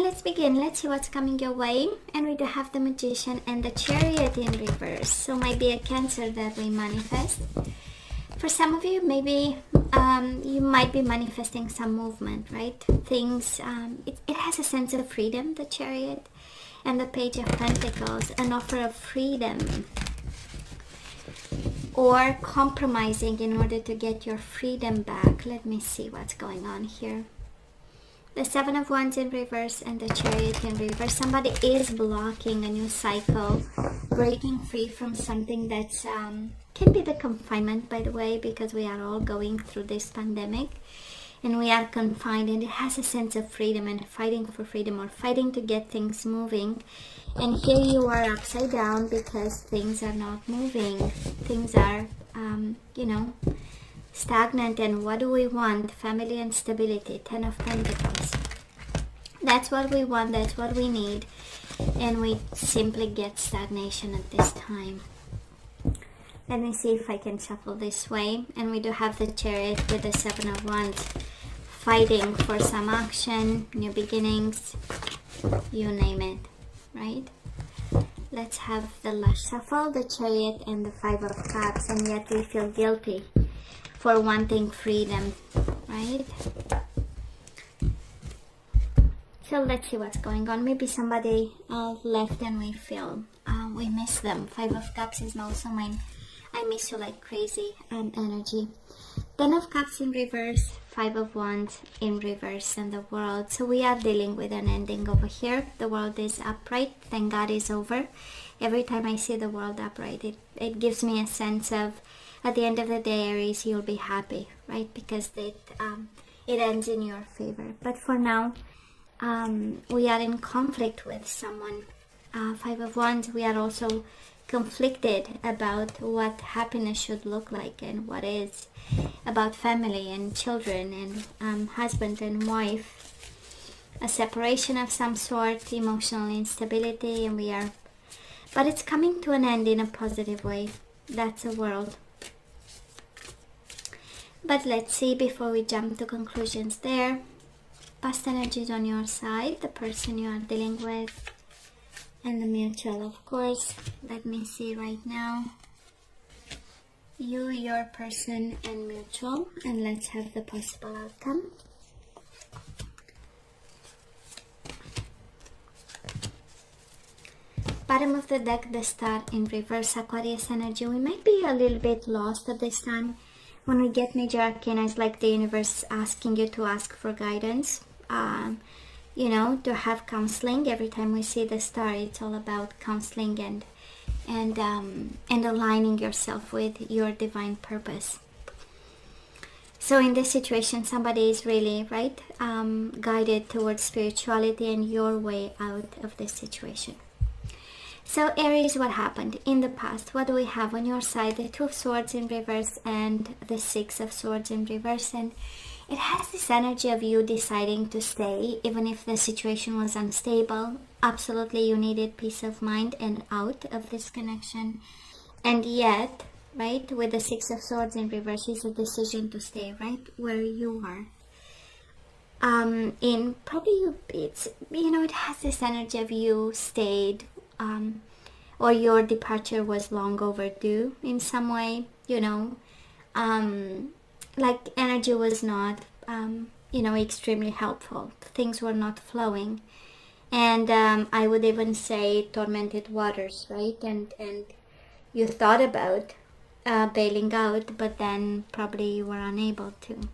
let's begin. Let's see what's coming your way. And we do have the Magician and the Chariot in reverse. So might be a Cancer that we manifest. For some of you, maybe you might be manifesting some movement, right? Things, it has a sense of freedom, the Chariot, and the Page of Pentacles, an offer of freedom, or compromising in order to get your freedom back. Let me see what's going on here. The Seven of Wands in reverse and the Chariot in reverse. Somebody is blocking a new cycle, breaking free from something that's can be the confinement, by the way, because we are all going through this pandemic and we are confined, and it has a sense of freedom and fighting for freedom, or fighting to get things moving. And here you are upside down because things are not moving. Things are you know, stagnant. And what do we want? Family and stability. 10 of Pentacles. That's what we want, that's what we need, and we simply get stagnation at this time. Let me see if I can shuffle this way. And we do have the Chariot with the Seven of Wands, fighting for some action, new beginnings, you name it, right? Let's have the last shuffle, the Chariot and the Five of Cups. And yet we feel guilty for wanting freedom, right? So let's see what's going on. Maybe somebody left and we feel we miss them. Five of Cups is also mine. I miss you like crazy energy. 10 of Cups in reverse, Five of Wands in reverse, and the World. So we are dealing with an ending over here. The World is upright. Thank God it's over. Every time I see the World upright, it gives me a sense of, at the end of the day, Aries, you'll be happy, right? Because it ends in your favor. But for now, we are in conflict with someone. Five of Wands, we are also conflicted about what happiness should look like and what is, about family and children and husband and wife, a separation of some sort, emotional instability, and we are, but it's coming to an end in a positive way. That's a World. But let's see before we jump to conclusions there. Past energies on your side, the person you are dealing with, and the mutual, of course. Let me see right now. You, your person, and mutual. And let's have the possible outcome. Bottom of the deck, the Star in reverse, Aquarius energy. We might be a little bit lost at this time. When we get major arcana, it's like the universe asking you to ask for guidance. You know, to have counseling. Every time we see the Star, it's all about counseling and aligning yourself with your divine purpose. So in this situation, somebody is really, right, guided towards spirituality and your way out of this situation. So Aries, what happened in the past? What do we have on your side? The Two of Swords in reverse and the Six of Swords in reverse. And it has this energy of you deciding to stay, even if the situation was unstable. Absolutely, you needed peace of mind and out of this connection. And yet, right, with the Six of Swords in reverse is a decision to stay right where you are. In probably, it's, you know, it has this energy of you stayed, or your departure was long overdue in some way, you know. Like energy was not, you know, extremely helpful. Things were not flowing. And I would even say tormented waters, right? And you thought about bailing out, but then probably you were unable to.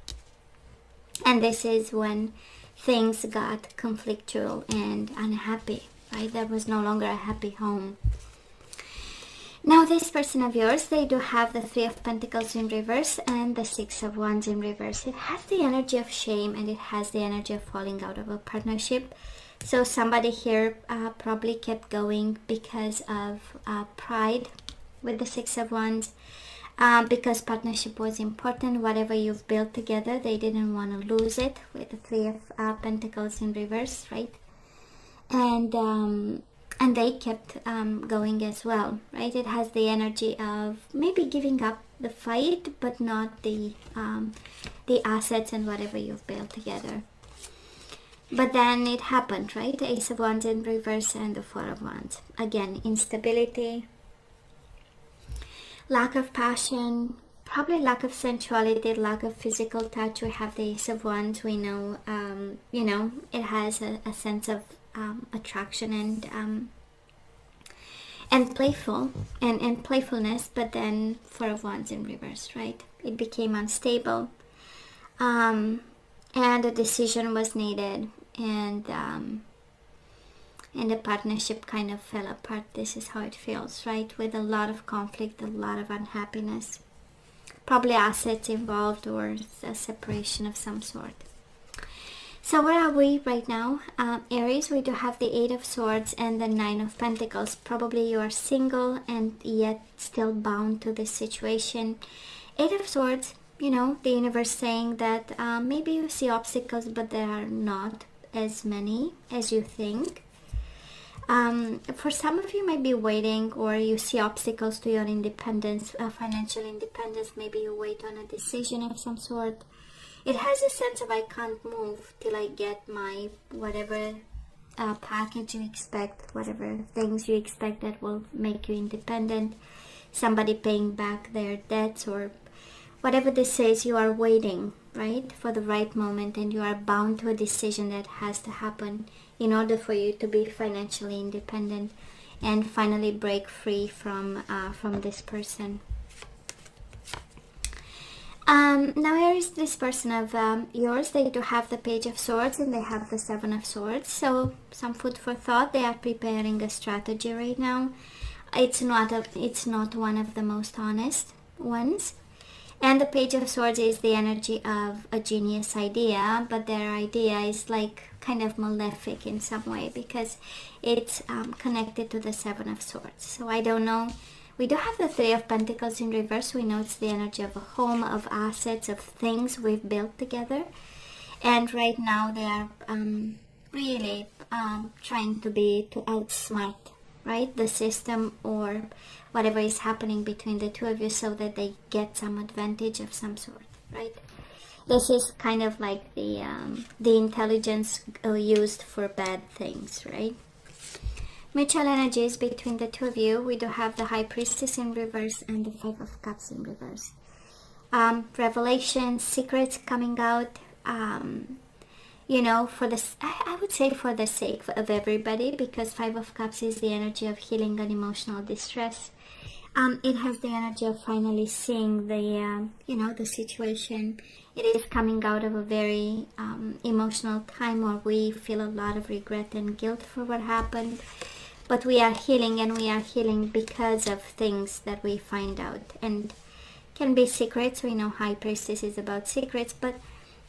And this is when things got conflictual and unhappy, right? There was no longer a happy home. Now this person of yours, they do have the Three of Pentacles in reverse and the Six of Wands in reverse. It has the energy of shame and it has the energy of falling out of a partnership. So somebody here probably kept going because of pride with the Six of Wands. Because partnership was important. Whatever you've built together, they didn't want to lose it with the Three of Pentacles in reverse, right? And they kept going as well, right? It has the energy of maybe giving up the fight, but not the assets and whatever you've built together. But then it happened, right? The Ace of Wands in reverse and the Four of Wands. Again, instability, lack of passion, probably lack of sensuality, lack of physical touch. We have the Ace of Wands. We know, you know, it has a sense of attraction and playfulness. But then Four of Wands in reverse, right? It became unstable, and a decision was needed, and the partnership kind of fell apart. This is how it feels, right? With a lot of conflict, a lot of unhappiness, probably assets involved, or a separation of some sort. So where are we right now? Aries, we do have the Eight of Swords and the Nine of Pentacles. Probably you are single and yet still bound to this situation. Eight of Swords, you know, the universe saying that maybe you see obstacles, but there are not as many as you think. For some of you might be waiting, or you see obstacles to your independence, financial independence. Maybe you wait on a decision of some sort. It has a sense of I can't move till I get my whatever package you expect, whatever things you expect that will make you independent. Somebody paying back their debts, or whatever this is, you are waiting, right, for the right moment, and you are bound to a decision that has to happen in order for you to be financially independent and finally break free from this person. Now here is this person of yours. They do have the Page of Swords and they have the Seven of Swords. So some food for thought. They are preparing a strategy right now. It's not one of the most honest ones. And the Page of Swords is the energy of a genius idea, but their idea is like kind of malefic in some way, because it's connected to the Seven of Swords. So I don't know. We do have the Three of Pentacles in reverse. We know it's the energy of a home, of assets, of things we've built together. And right now they are really trying to outsmart, right, the system or whatever is happening between the two of you, so that they get some advantage of some sort, right? This is kind of like the intelligence used for bad things, right? Mutual energies between the two of you. We do have the High Priestess in reverse and the Five of Cups in reverse. Revelations, secrets coming out, you know, for this, I would say for the sake of everybody, because Five of Cups is the energy of healing and emotional distress. It has the energy of finally seeing the, you know, the situation. It is coming out of a very emotional time where we feel a lot of regret and guilt for what happened. But we are healing, and we are healing because of things that we find out. And can be secrets. We know High Priestess is about secrets, but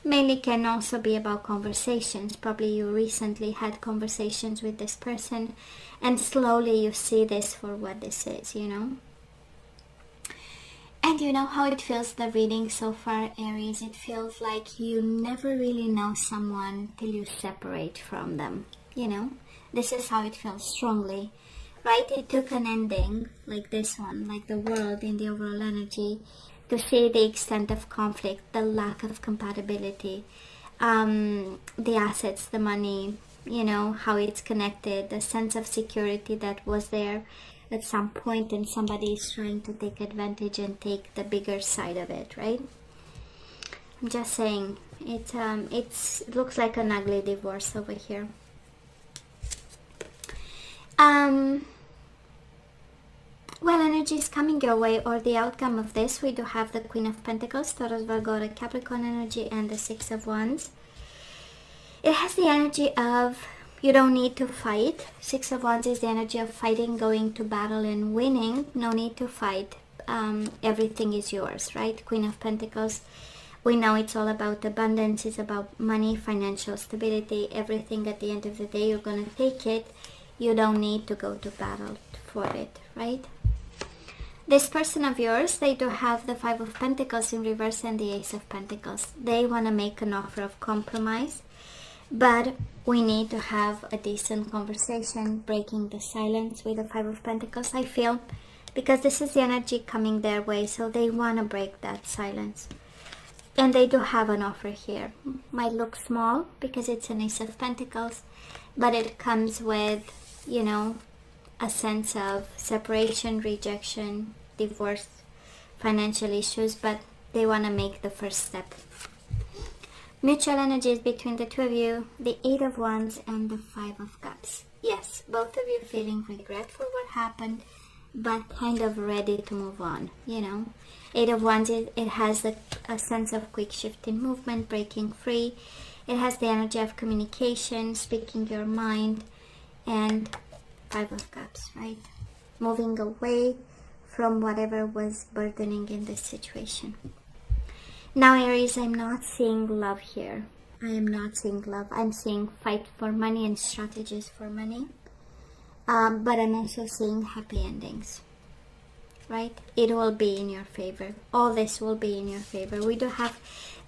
mainly can also be about conversations. Probably you recently had conversations with this person, and slowly you see this for what this is, you know. And you know how it feels, the reading so far, Aries. It feels like you never really know someone till you separate from them, you know. This is how it feels strongly, right? It took an ending like this one, like the world in the overall energy, to see the extent of conflict, the lack of compatibility, the assets, the money, you know, how it's connected, the sense of security that was there at some point, and somebody is trying to take advantage and take the bigger side of it, right? I'm just saying, it looks like an ugly divorce over here. Well, energy is coming your way, or the outcome of this. We do have the Queen of Pentacles, Taurus, Virgo, Capricorn energy, and the Six of Wands. It has the energy of you don't need to fight. Six of Wands is the energy of fighting, going to battle and winning. No need to fight. Everything is yours, right? Queen of Pentacles, we know it's all about abundance. It's about money, financial stability, everything. At the end of the day, you're going to take it. You don't need to go to battle for it, right? This person of yours, they do have the Five of Pentacles in reverse and the Ace of Pentacles. They want to make an offer of compromise, but we need to have a decent conversation, breaking the silence with the Five of Pentacles, I feel, because this is the energy coming their way, so they want to break that silence. And they do have an offer here. Might look small because it's an Ace of Pentacles, but it comes with, you know, a sense of separation, rejection, divorce, financial issues, but they want to make the first step. Mutual energies between the two of you, the Eight of Wands and the Five of Cups. Yes, both of you feeling regret for what happened, but kind of ready to move on, you know. Eight of Wands, it has a sense of quick shift in movement, breaking free. It has the energy of communication, speaking your mind, and Five of Cups, right? Moving away from whatever was burdening in this situation. Now, Aries, I'm not seeing love here. I am not seeing love. I'm seeing fight for money and strategies for money. But I'm also seeing happy endings, right? It will be in your favor. All this will be in your favor. We do have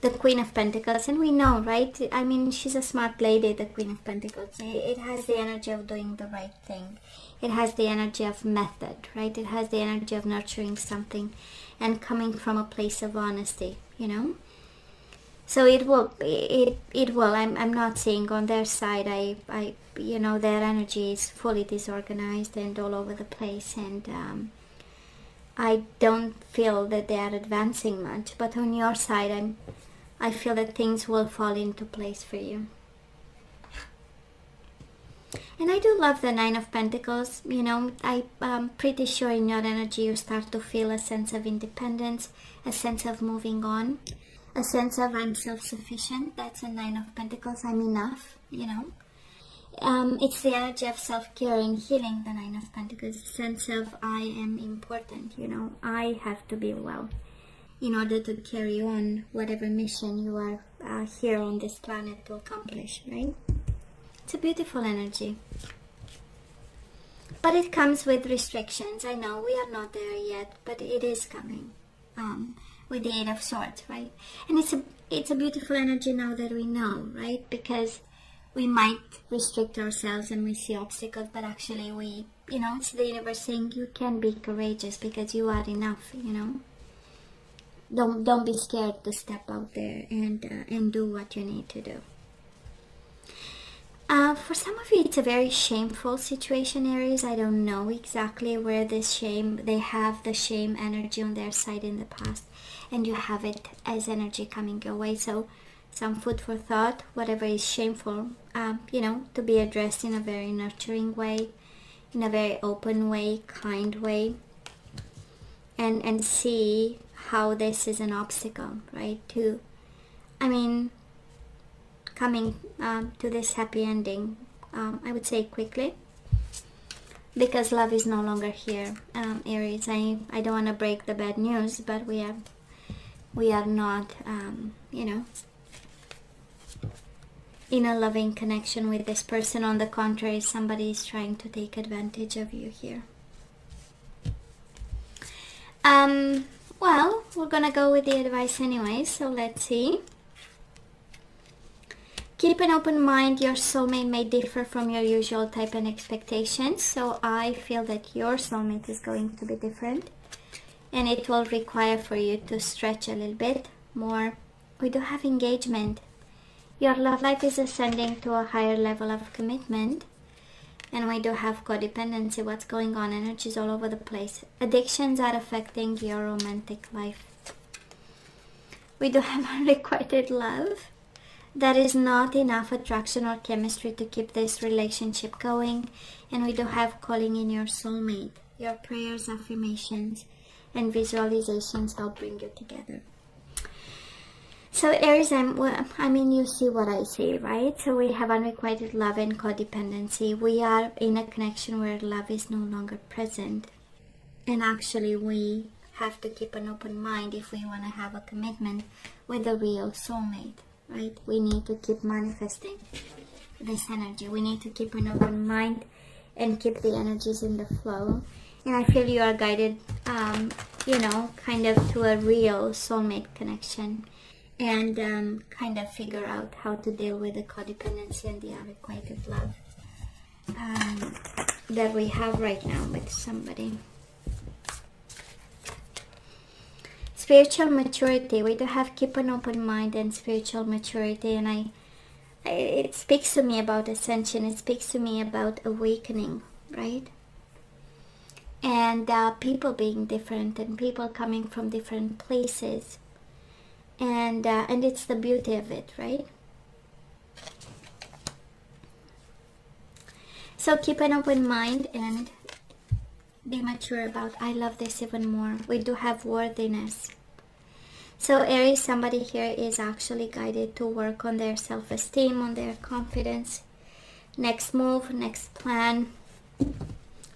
the Queen of Pentacles, and we know, right? I mean, she's a smart lady, the Queen of Pentacles. It has the energy of doing the right thing. It has the energy of method, right? It has the energy of nurturing something and coming from a place of honesty, you know? So it will. I'm not saying on their side, I you know, their energy is fully disorganized and all over the place, and I don't feel that they are advancing much. But on your side, I feel that things will fall into place for you. And I do love the Nine of Pentacles. You know, I'm pretty sure in your energy you start to feel a sense of independence, a sense of moving on, a sense of I'm self-sufficient. That's a Nine of Pentacles. I'm enough, you know. It's the energy of self-care and healing, the Nine of Pentacles. A sense of I am important, you know. I have to be well in order to carry on whatever mission you are here on this planet to accomplish, right? It's a beautiful energy. But it comes with restrictions. I know we are not there yet, but it is coming. With the Eight of Swords, right? And it's a beautiful energy now that we know, right? Because we might restrict ourselves and we see obstacles, but actually we, you know, it's the universe saying you can be courageous because you are enough, you know. Don't be scared to step out there and do what you need to do. For some of you, it's a very shameful situation, Aries. I don't know exactly where this shame, they have the shame energy on their side in the past, and you have it as energy coming your way. So some food for thought, whatever is shameful, you know, to be addressed in a very nurturing way, in a very open way, kind way, and see how this is an obstacle, right? To, I mean, coming to this happy ending, I would say quickly, because love is no longer here, Aries. I don't want to break the bad news, but we are not, you know, in a loving connection with this person. On the contrary, somebody is trying to take advantage of you here. Well, we're gonna go with the advice anyway, so let's see. Keep an open mind. Your soulmate may differ from your usual type and expectations, so I feel that your soulmate is going to be different, and it will require for you to stretch a little bit more. We do have engagement. Your love life is ascending to a higher level of commitment, and we do have codependency. What's going on? Energies all over the place. Addictions are affecting your romantic life. We do have unrequited love. There is not enough attraction or chemistry to keep this relationship going, and we do have calling in your soulmate. Your prayers, affirmations, and visualizations help bring you together. So Aries, I mean, you see what I see, right? So we have unrequited love and codependency. We are in a connection where love is no longer present, and actually we have to keep an open mind if we want to have a commitment with a real soulmate. Right? We need to keep manifesting this energy. We need to keep an open mind and keep the energies in the flow. And I feel you are guided, you know, kind of to a real soulmate connection, and kind of figure out how to deal with the codependency and the unrequited love that we have right now with somebody. spiritual maturity. We do have keep an open mind and spiritual maturity, and it speaks to me about ascension. It speaks to me about awakening, right? And people being different, and people coming from different places, and it's the beauty of it, right? So keep an open mind and be mature about. I love this even more. We do have worthiness. So Aries, somebody here is actually guided to work on their self-esteem, on their confidence. Next move, next plan,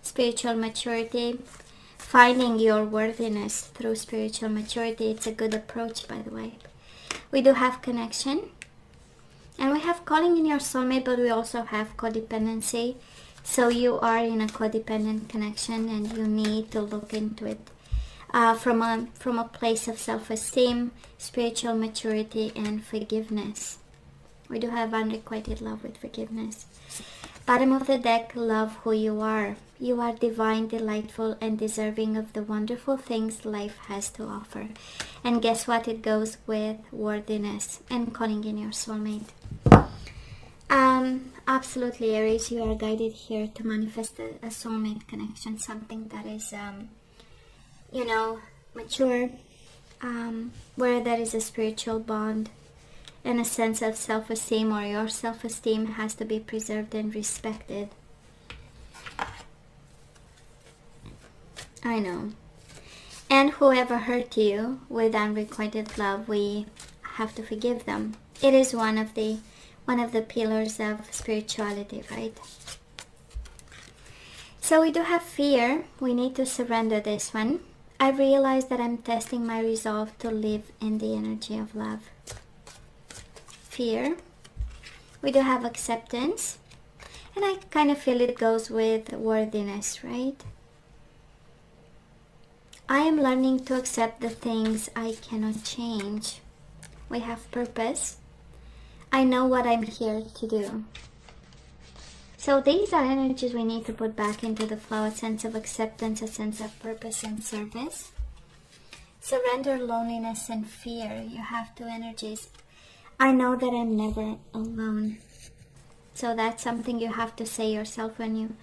spiritual maturity, finding your worthiness through spiritual maturity. It's a good approach, by the way. We do have connection, and we have calling in your soulmate, but we also have codependency. So you are in a codependent connection, and you need to look into it from a place of self-esteem, spiritual maturity, and forgiveness. We do have unrequited love with forgiveness. Bottom of the deck, love who you are. You are divine, delightful, and deserving of the wonderful things life has to offer. And guess what? It goes with worthiness and calling in your soulmate. Absolutely, Aries, you are guided here to manifest a soulmate connection, something that is, mature, where there is a spiritual bond and a sense of self-esteem, or your self-esteem has to be preserved and respected. I know. And whoever hurt you with unrequited love, we have to forgive them. It is one of the pillars of spirituality, right? So we do have fear. We need to surrender this one. I realize that I'm testing my resolve to live in the energy of love. Fear. We do have acceptance. And I kind of feel it goes with worthiness, right? I am learning to accept the things I cannot change. We have purpose. I know what I'm here to do. So these are energies we need to put back into the flow. A sense of acceptance, a sense of purpose and service. Surrender, loneliness, and fear. You have two energies. I know that I'm never alone. So that's something you have to say yourself when you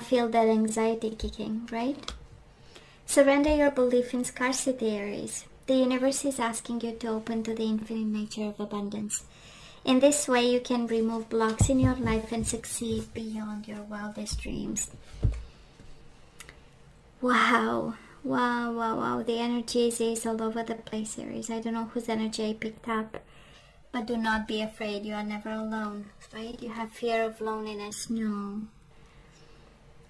feel that anxiety kicking, right? Surrender your belief in scarcity, Aries. The universe is asking you to open to the infinite nature of abundance. In this way, you can remove blocks in your life and succeed beyond your wildest dreams. Wow. Wow, wow, wow. The energy is all over the place, Aries. I don't know whose energy I picked up. But do not be afraid. You are never alone, right? You have fear of loneliness. No.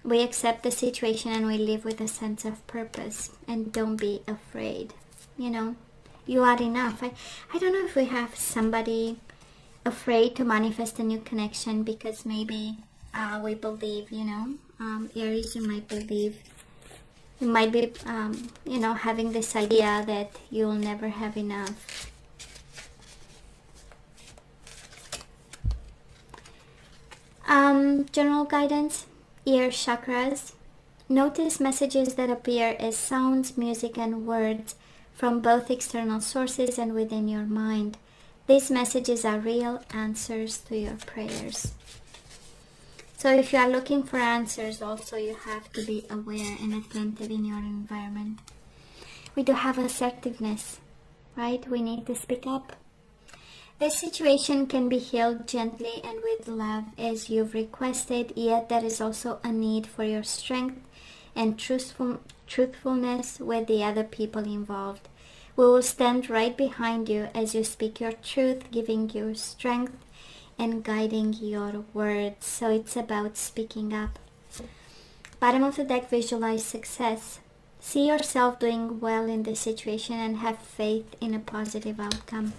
We accept the situation and we live with a sense of purpose. And don't be afraid. You are enough. I don't know if we have somebody afraid to manifest a new connection because maybe we believe, Aries, you might believe, you might be, having this idea that you'll never have enough. General guidance, ear chakras. Notice messages that appear as sounds, music, and words from both external sources and within your mind. These messages are real answers to your prayers. So if you are looking for answers, also you have to be aware and attentive in your environment. We do have assertiveness, right? We need to speak up. This situation can be healed gently and with love as you've requested, yet there is also a need for your strength and truthfulness with the other people involved. We will stand right behind you as you speak your truth, giving you strength and guiding your words. So it's about speaking up. Bottom of the deck, visualize success. See yourself doing well in this situation and have faith in a positive outcome.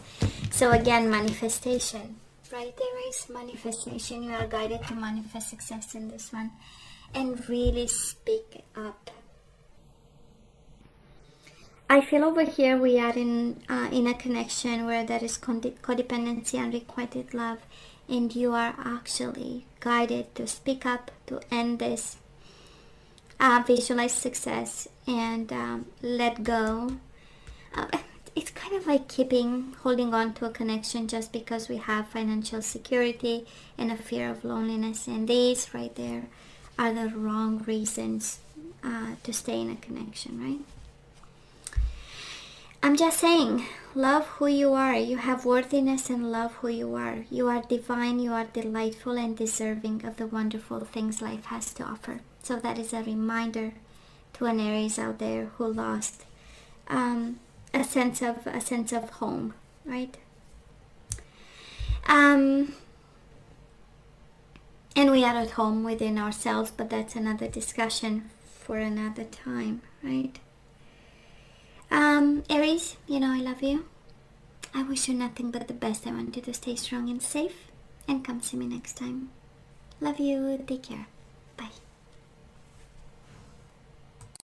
So again, manifestation. Right, there is manifestation. You are guided to manifest success in this one. And really speak up. I feel over here we are in a connection where there is codependency and unrequited love, and you are actually guided to speak up, to end this, visualize success, and let go It's kind of like holding on to a connection just because we have financial security and a fear of loneliness. And these right there are the wrong reasons to stay in a connection, right? I'm just saying, love who you are. You have worthiness and love who you are. You are divine, you are delightful and deserving of the wonderful things life has to offer. So that is a reminder to an Aries out there who lost a sense of home, right? And we are at home within ourselves, but that's another discussion for another time, right? Aries, you know I love you. I wish you nothing but the best. I want you to stay strong and safe, and come see me next time. Love you. Take care. Bye.